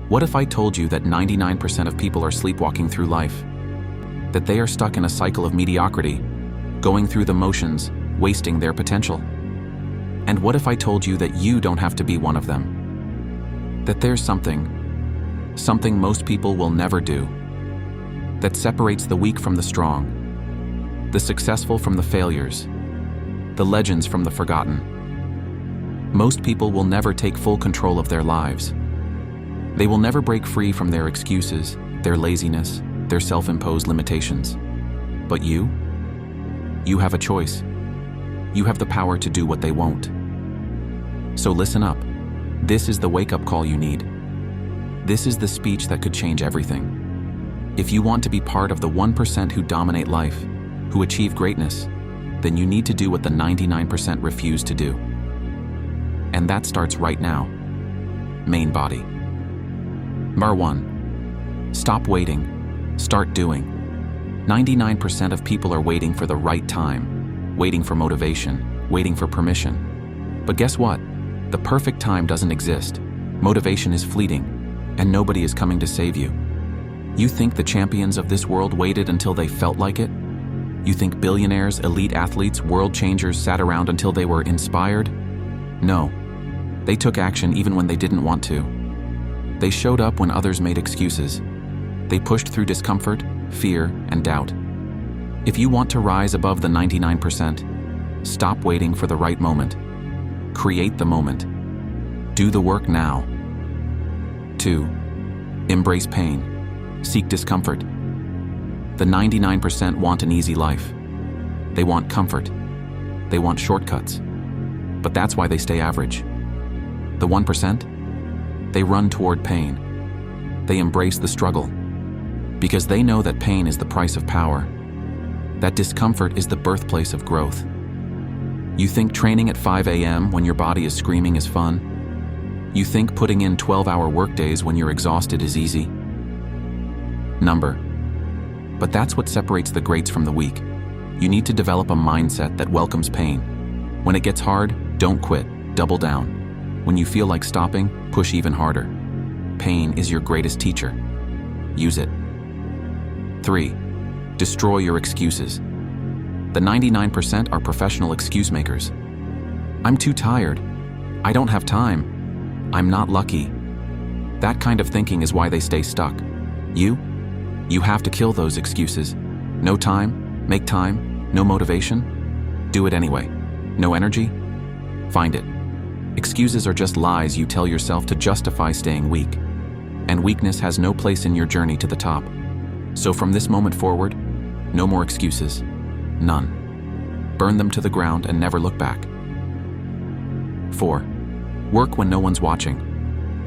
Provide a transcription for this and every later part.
What if I told you that 99% of people are sleepwalking through life? That they are stuck in a cycle of mediocrity, going through the motions, wasting their potential? And what if I told you that you don't have to be one of them? That there's something most people will never do, that separates the weak from the strong, the successful from the failures, the legends from the forgotten. Most people will never take full control of their lives. They will never break free from their excuses, their laziness, their self-imposed limitations. But you have a choice. You have the power to do what they won't. So listen up. This is the wake-up call you need. This is the speech that could change everything. If you want to be part of the 1% who dominate life, who achieve greatness, then you need to do what the 99% refuse to do. And that starts right now. Main body. Bar 1. Stop waiting. Start doing. 99% of people are waiting for the right time, waiting for motivation, waiting for permission. But guess what? The perfect time doesn't exist. Motivation is fleeting, and nobody is coming to save you. You think the champions of this world waited until they felt like it? You think billionaires, elite athletes, world changers sat around until they were inspired? No. They took action even when they didn't want to. They showed up when others made excuses. They pushed through discomfort, fear, and doubt. If you want to rise above the 99%, stop waiting for the right moment. Create the moment. Do the work now. 2. Embrace pain. Seek discomfort. The 99% want an easy life. They want comfort. They want shortcuts. But that's why they stay average. The 1%? They run toward pain. They embrace the struggle. Because they know that pain is the price of power. That discomfort is the birthplace of growth. You think training at 5 a.m. when your body is screaming is fun? You think putting in 12-hour workdays when you're exhausted is easy? Number. But that's what separates the greats from the weak. You need to develop a mindset that welcomes pain. When it gets hard, don't quit, double down. When you feel like stopping, push even harder. Pain is your greatest teacher. Use it. 3. Destroy your excuses. The 99% are professional excuse makers. I'm too tired. I don't have time. I'm not lucky. That kind of thinking is why they stay stuck. You have to kill those excuses. No time, make time, no motivation. Do it anyway. No energy? Find it. Excuses are just lies you tell yourself to justify staying weak. And weakness has no place in your journey to the top. So from this moment forward, no more excuses. None. Burn them to the ground and never look back. 4. Work when no one's watching.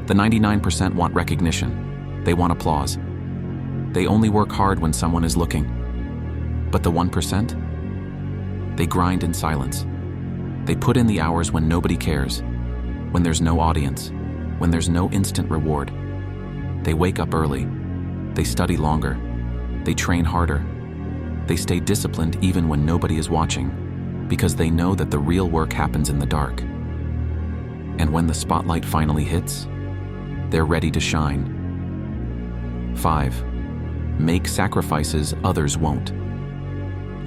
The 99% want recognition. They want applause. They only work hard when someone is looking. But the 1%? They grind in silence. They put in the hours when nobody cares, when there's no audience, when there's no instant reward. They wake up early. They study longer. They train harder. They stay disciplined even when nobody is watching, because they know that the real work happens in the dark. And when the spotlight finally hits, they're ready to shine. 5. Make sacrifices others won't.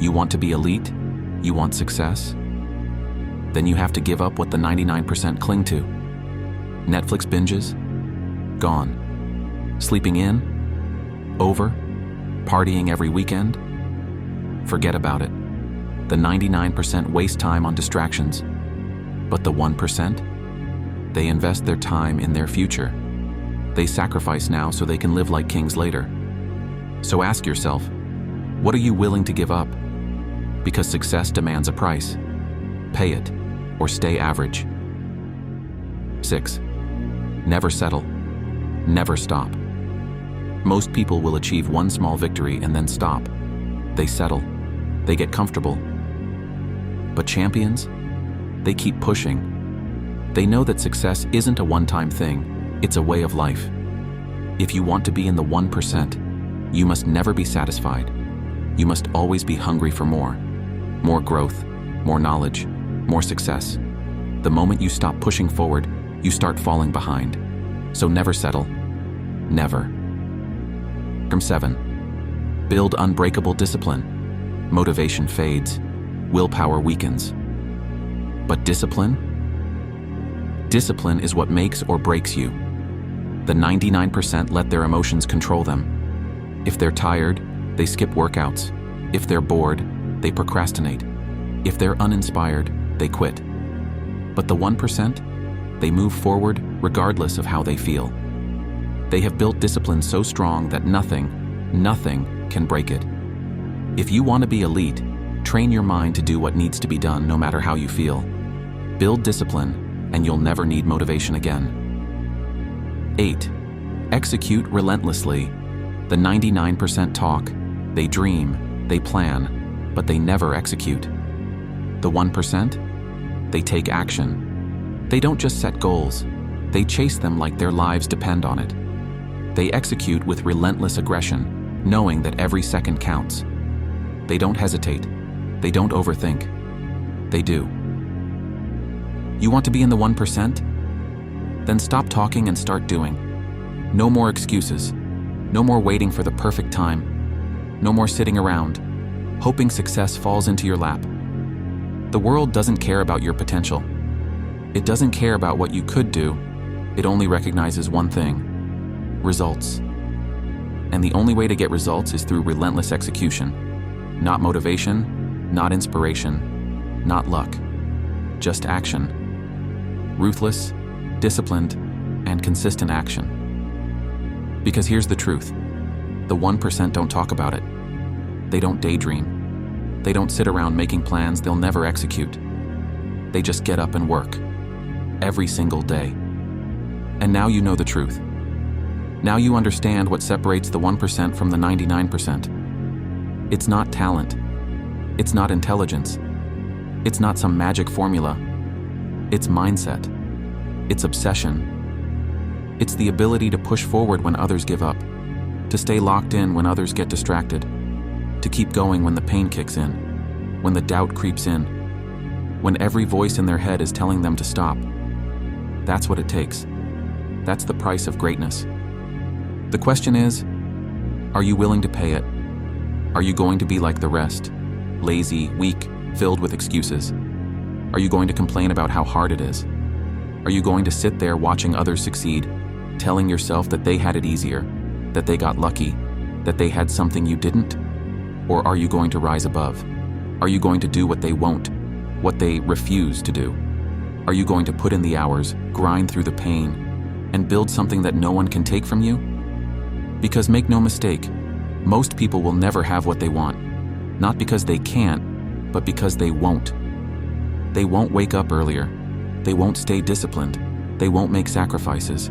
You want to be elite? You want success? Then you have to give up what the 99% cling to. Netflix binges? Gone. Sleeping in? Over? Partying every weekend? Forget about it. The 99% waste time on distractions. But the 1%? They invest their time in their future. They sacrifice now so they can live like kings later. So ask yourself, what are you willing to give up? Because success demands a price. Pay it, or stay average. 6. Never settle. Never stop. Most people will achieve one small victory and then stop. They settle. They get comfortable. But champions? They keep pushing. They know that success isn't a one-time thing, it's a way of life. If you want to be in the 1%, you must never be satisfied. You must always be hungry for more. More growth, more knowledge, more success. The moment you stop pushing forward, you start falling behind. So never settle. Never. 7. Build unbreakable discipline. Motivation fades. Willpower weakens. But discipline? Discipline is what makes or breaks you. The 99% let their emotions control them. If they're tired, they skip workouts. If they're bored, they procrastinate. If they're uninspired, they quit. But the 1%? They move forward regardless of how they feel. They have built discipline so strong that nothing can break it. If you want to be elite, train your mind to do what needs to be done no matter how you feel. Build discipline, and you'll never need motivation again. 8. Execute relentlessly. The 99% talk. They dream, they plan, but they never execute. The 1%? They take action. They don't just set goals. They chase them like their lives depend on it. They execute with relentless aggression, knowing that every second counts. They don't hesitate. They don't overthink. They do. You want to be in the 1%? Then stop talking and start doing. No more excuses. No more waiting for the perfect time. No more sitting around, hoping success falls into your lap. The world doesn't care about your potential. It doesn't care about what you could do. It only recognizes one thing: results. And the only way to get results is through relentless execution. Not motivation, not inspiration, not luck. Just action. Ruthless, disciplined, and consistent action. Because here's the truth. The 1% don't talk about it. They don't daydream. They don't sit around making plans they'll never execute. They just get up and work. Every single day. And now you know the truth. Now you understand what separates the 1% from the 99%. It's not talent. It's not intelligence. It's not some magic formula. It's mindset. It's obsession. It's the ability to push forward when others give up, to stay locked in when others get distracted, to keep going when the pain kicks in, when the doubt creeps in, when every voice in their head is telling them to stop. That's what it takes. That's the price of greatness. The question is, are you willing to pay it? Are you going to be like the rest, lazy, weak, filled with excuses? Are you going to complain about how hard it is? Are you going to sit there watching others succeed, telling yourself that they had it easier, that they got lucky, that they had something you didn't? Or are you going to rise above? Are you going to do what they won't, what they refuse to do? Are you going to put in the hours, grind through the pain, and build something that no one can take from you? Because make no mistake, most people will never have what they want, not because they can't, but because they won't. They won't wake up earlier. They won't stay disciplined. They won't make sacrifices.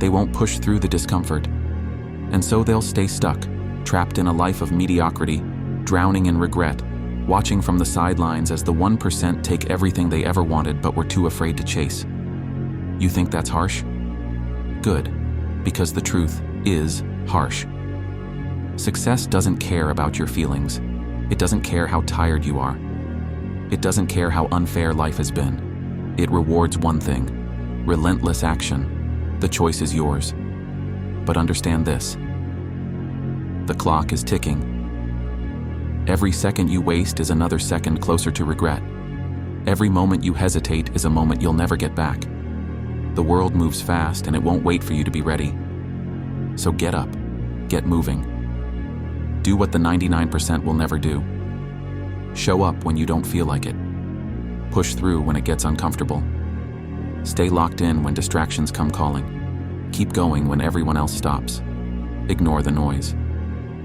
They won't push through the discomfort. And so they'll stay stuck, trapped in a life of mediocrity, drowning in regret, watching from the sidelines as the 1% take everything they ever wanted but were too afraid to chase. You think that's harsh? Good, because the truth is harsh. Success doesn't care about your feelings. It doesn't care how tired you are. It doesn't care how unfair life has been. It rewards one thing: relentless action. The choice is yours. But understand this: the clock is ticking. Every second you waste is another second closer to regret. Every moment you hesitate is a moment you'll never get back. The world moves fast and it won't wait for you to be ready. So get up, get moving. Do what the 99% will never do. Show up when you don't feel like it. Push through when it gets uncomfortable. Stay locked in when distractions come calling. Keep going when everyone else stops. Ignore the noise.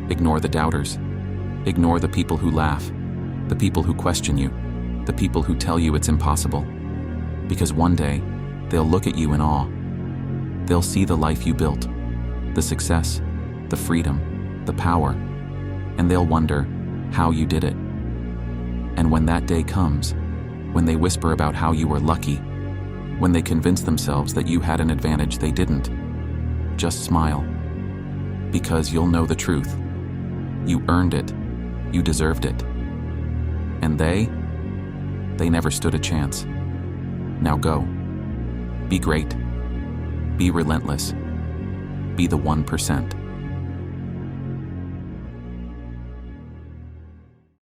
Ignore the doubters. Ignore the people who laugh, the people who question you, the people who tell you it's impossible. Because one day, they'll look at you in awe. They'll see the life you built, the success, the freedom, the power, and they'll wonder how you did it. And when that day comes, when they whisper about how you were lucky, when they convince themselves that you had an advantage they didn't, just smile. Because you'll know the truth. You earned it. You deserved it. And they never stood a chance. Now go. Be great. Be relentless. be the 1%.